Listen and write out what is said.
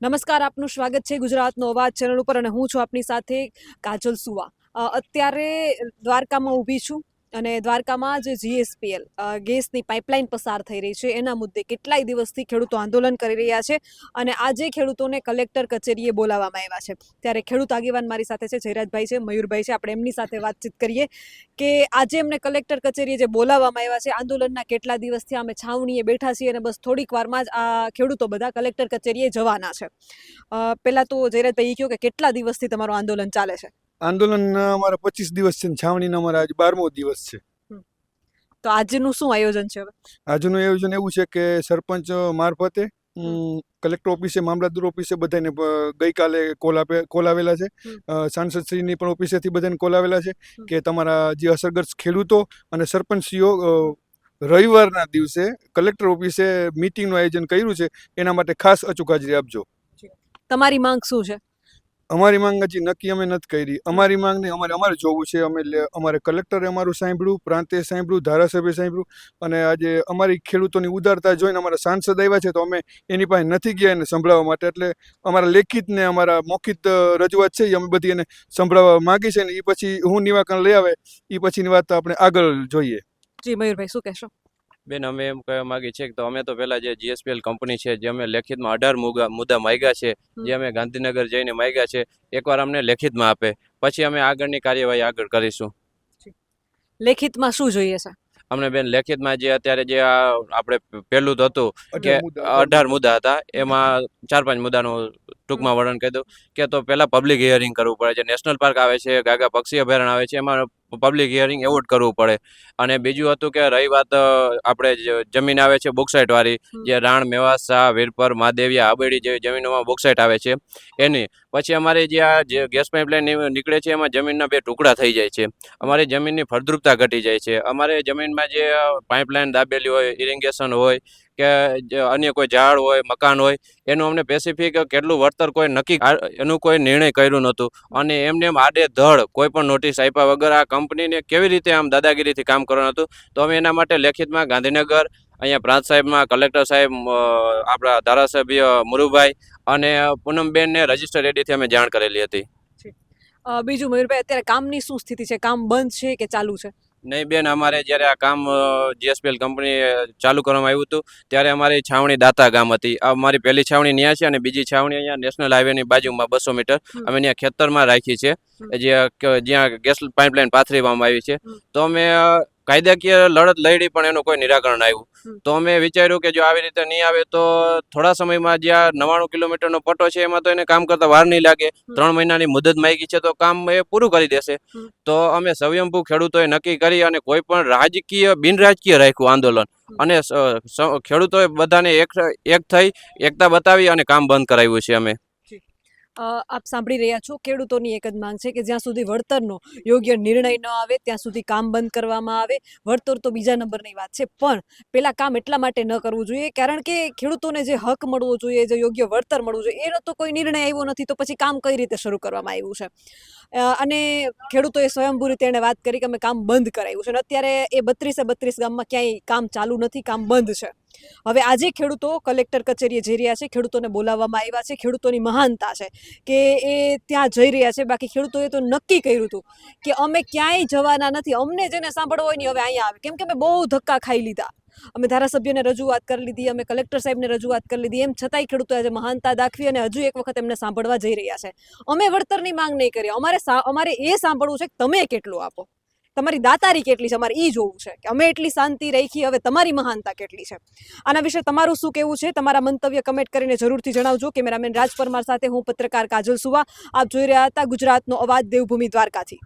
નમસ્કાર, આપનું સ્વાગત છે ગુજરાતનો અવાજ ચેનલ ઉપર અને હું છું આપની સાથે કાજલ સુવા. અત્યારે દ્વારકામાં ઊભી છું અને દ્વારકામાં જે જીએસપીએલ ગેસની પાઇપલાઇન પસાર થઈ રહી છે એના મુદ્દે કેટલાય દિવસથી ખેડૂતો આંદોલન કરી રહ્યા છે અને આજે ખેડૂતોને કલેક્ટર કચેરીએ બોલાવવામાં આવ્યા છે. ત્યારે ખેડૂત આગેવાન મારી સાથે છે, જયરાજભાઈ છે, મયુરભાઈ છે. આપણે એમની સાથે વાતચીત કરીએ કે આજે એમને કલેક્ટર કચેરીએ જે બોલાવવામાં આવ્યા છે, આંદોલનના કેટલા દિવસથી અમે છાવણીએ બેઠા છીએ અને બસ થોડીક વારમાં જ આ ખેડૂતો બધા કલેક્ટર કચેરીએ જવાના છે. પહેલા તો જયરાજભાઈ કહ્યું કે કેટલા દિવસથી તમારું આંદોલન ચાલે છે? આંદોલન અમારા 25 દિવસ છે, છાવણીનો અમારા આજ 12મો દિવસ છે. તો આજનું શું આયોજન છે? હવે આજનું આયોજન એવું છે કે સરપંચ મારફતે કલેક્ટર ઓફિસે, મામલતદાર ઓફિસે બધાને ગઈકાલે કોલ આવેલા છે. સાંસદશ્રીની પણ ઓફિસેથી બધાને કોલ આવેલા છે કે તમારા જે અસરગ્રસ્ત ખેડૂતો અને સરપંચશ્રીઓ રવિવારના દિવસે કલેક્ટર ઓફિસે મિટિંગનું આયોજન કર્યું છે, એના માટે ખાસ અચૂક હાજરી આપજો. તમારી માંગ શું છે? અમારી માંગ હજી નક્કી અમે નથી કરી. અમારી માંગ નહીં, અમારે જોવું છે. અમારે કલેક્ટરે અમારું સાંભળ્યું, પ્રાંતે સાંભળ્યું, ધારાસભ્યે સાંભળ્યું અને આજે અમારી ખેડૂતોની ઉદારતા જોઈને અમારા સાંસદ આવ્યા છે તો અમે એની પાસે નથી ગયા એને સંભળાવવા માટે. એટલે અમારા લેખિત ને અમારા મૌખિક રજૂઆત છે એ અમે બધી એને સંભળાવવા માગી છે ને એ પછી હું નિવાકરણ લઈ આવે એ પછીની વાત આપણે આગળ જોઈએ. જી મયુરભાઈ, શું કહેશો? બેન, અમે એમ કહેવા માંગીએ છીએ કે તો અમે તો પહેલાં જે જીએસપીએલ કંપની છે, જે અમે લેખિતમાં 18 મુદ્દા માંગ્યા છે, જે અમે ગાંધીનગર જઈને માંગ્યા છે, એકવાર અમને લેખિતમાં આપે, પછી અમે આગળની કાર્યવાહી આગળ કરીશું. લેખિતમાં શું જોઈએ છે? અમને બેન લેખિતમાં જે અત્યારે જે આપણે પહેલું જ હતું કે 18 મુદ્દા હતા, એમાં 4-5 મુદ્દાનું ટૂંકમાં વર્ણન કરી દઉં કે તો પહેલાં પબ્લિક હિયરિંગ કરવું પડે. જે નેશનલ પાર્ક આવે છે, ગાગા પક્ષી અભયારણ્ય આવે છે, એમાં પબ્લિક હિયરિંગ એવોર્ડ કરવું પડે. અને બીજું હતું કે રહી વાત આપણે જમીન આવે છે બોક્સાઇટ વાળી, જે રાણ, મેવાસા, વીરપર, મહાદેવિયા, આબેડી જેવી જમીનોમાં બોક્સાઇટ આવે છે એની. પછી અમારી જે આ જે ગેસ પાઇપલાઇન નીકળે છે એમાં જમીનના 2 ટુકડા થઈ જાય છે, અમારી જમીનની ફળદ્રુપતા ઘટી જાય છે. અમારે જમીનમાં જે પાઇપલાઇન દાબેલી હોય, ઇરિંગેશન હોય કે અન્ય કોઈ ઝાડ હોય, મકાન હોય, એનું અમને સ્પેસિફિક કેટલું વળતર કોઈ નક્કી એનું કોઈ નિર્ણય કર્યું નહોતું. અને એમને એમ આડેધડ કોઈ પણ નોટિસ આપ્યા વગર આ કંપનીને કેવી રીતે આમ દાદાગીરીથી કામ કરવાનું હતું. તો અમે એના માટે લેખિતમાં ગાંધીનગર, અહીંયા પ્રાંત સાહેબમાં, કલેક્ટર સાહેબ, આપણા ધારાસભ્ય મુરુભાઈ અને પૂનમબેનને રજિસ્ટર એડીથી અમે જાણ કરેલી હતી. બીજું મયુરભાઈ, અત્યારે કામની શું સ્થિતિ છે? કામ બંધ છે કે ચાલુ છે? નહીં બેન, અમારે જ્યારે આ કામ જીએસપીએલ કંપની ચાલુ કરવામાં આવ્યું હતું ત્યારે અમારી છાવણી દાતા ગામ હતી. અમારી પહેલી છાવણી ત્યાં છે અને બીજી છાવણી અહીંયા નેશનલ હાઈવેની બાજુમાં 200 મીટર અમે ત્યાં ખેતરમાં રાખી છે, જ્યાં ગેસ પાઇપલાઇન પાથરવામાં આવી છે. તો અમે કાયદાકીય લડત લડી પણ એનું કોઈ નિરાકરણ આવ્યું. તો અમે વિચાર્યું કે જો આવી રીતે નહીં આવે તો થોડા સમયમાં જ્યાં 99 કિલોમીટરનો પટ્ટો છે એમાં તો એને કામ કરતા વાર નહીં લાગે. 3 મહિનાની મુદત માંગી છે તો કામ એ પૂરું કરી દેશે. તો અમે સ્વયંભૂ ખેડૂતોએ નક્કી કરી અને કોઈ પણ રાજકીય બિનરાજકીય રાખ્યું આંદોલન અને ખેડૂતોએ બધાને એક થઈ એકતા બતાવી અને કામ બંધ કરાવ્યું છે અમે. આપ સાંભળી રહ્યા છો, ખેડૂતોની એક જ માંગ છે કે જ્યાં સુધી વળતરનો યોગ્ય નિર્ણય ન આવે ત્યાં સુધી કામ બંધ કરવામાં આવે. વળતર તો બીજા નંબરની વાત છે, પણ પેલા કામ એટલા માટે ન કરવું જોઈએ કારણ કે ખેડૂતોને જે હક મળવો જોઈએ, જે યોગ્ય વળતર મળવું જોઈએ, એનો તો કોઈ નિર્ણય આવ્યો નથી. તો પછી કામ કઈ રીતે શરૂ કરવામાં આવ્યું છે? અને ખેડૂતોએ સ્વયંભૂ રીતે એને વાત કરી કે અમે કામ બંધ કરાવ્યું છે અને અત્યારે એ 32 ગામમાં ક્યાંય કામ ચાલુ નથી, કામ બંધ છે. હવે આજે ખેડૂતો કલેક્ટર કચેરીએ જઈ રહ્યા છે, ખેડૂતોને બોલાવવામાં આવ્યા છે. ખેડૂતોની મહાનતા છે કે એ ત્યાં જઈ રહ્યા છે. બાકી ખેડૂતોએ તો નક્કી કર્યું હતું કે અમે ક્યાંય જવાના નથી, અમને જેને સાંભળવો હોય ને હવે અહીંયા આવે, કેમ કે અમે બહુ ધક્કા ખાઈ લીધા. અમે ધારાસભ્યને રજૂઆત કરી લીધી, અમે કલેક્ટર સાહેબને રજૂઆત કરી લીધી, એમ છતાંય ખેડૂતોએ આજે મહાનતા દાખવી અને હજુ એક વખત એમને સાંભળવા જઈ રહ્યા છે. અમે વળતરની માંગ નહીં કરી, અમારે એ સાંભળવું છે કે તમે કેટલું આપો, તમારી દાતારી કેટલી છે, અમારે એ જોવું છે કે અમે એટલી શાંતિ રાખી, હવે તમારી મહાનતા કેટલી છે. આના વિશે તમારું શું કહેવું છે? તમારા મંતવ્ય કમેન્ટ કરીને જરૂરથી જણાવજો. કેમેરામેન રાજ પરમાર સાથે હું પત્રકાર કાજલ સુવા. આપ જોઈ રહ્યા હતા ગુજરાતનો અવાજ, દેવભૂમિ દ્વારકાથી.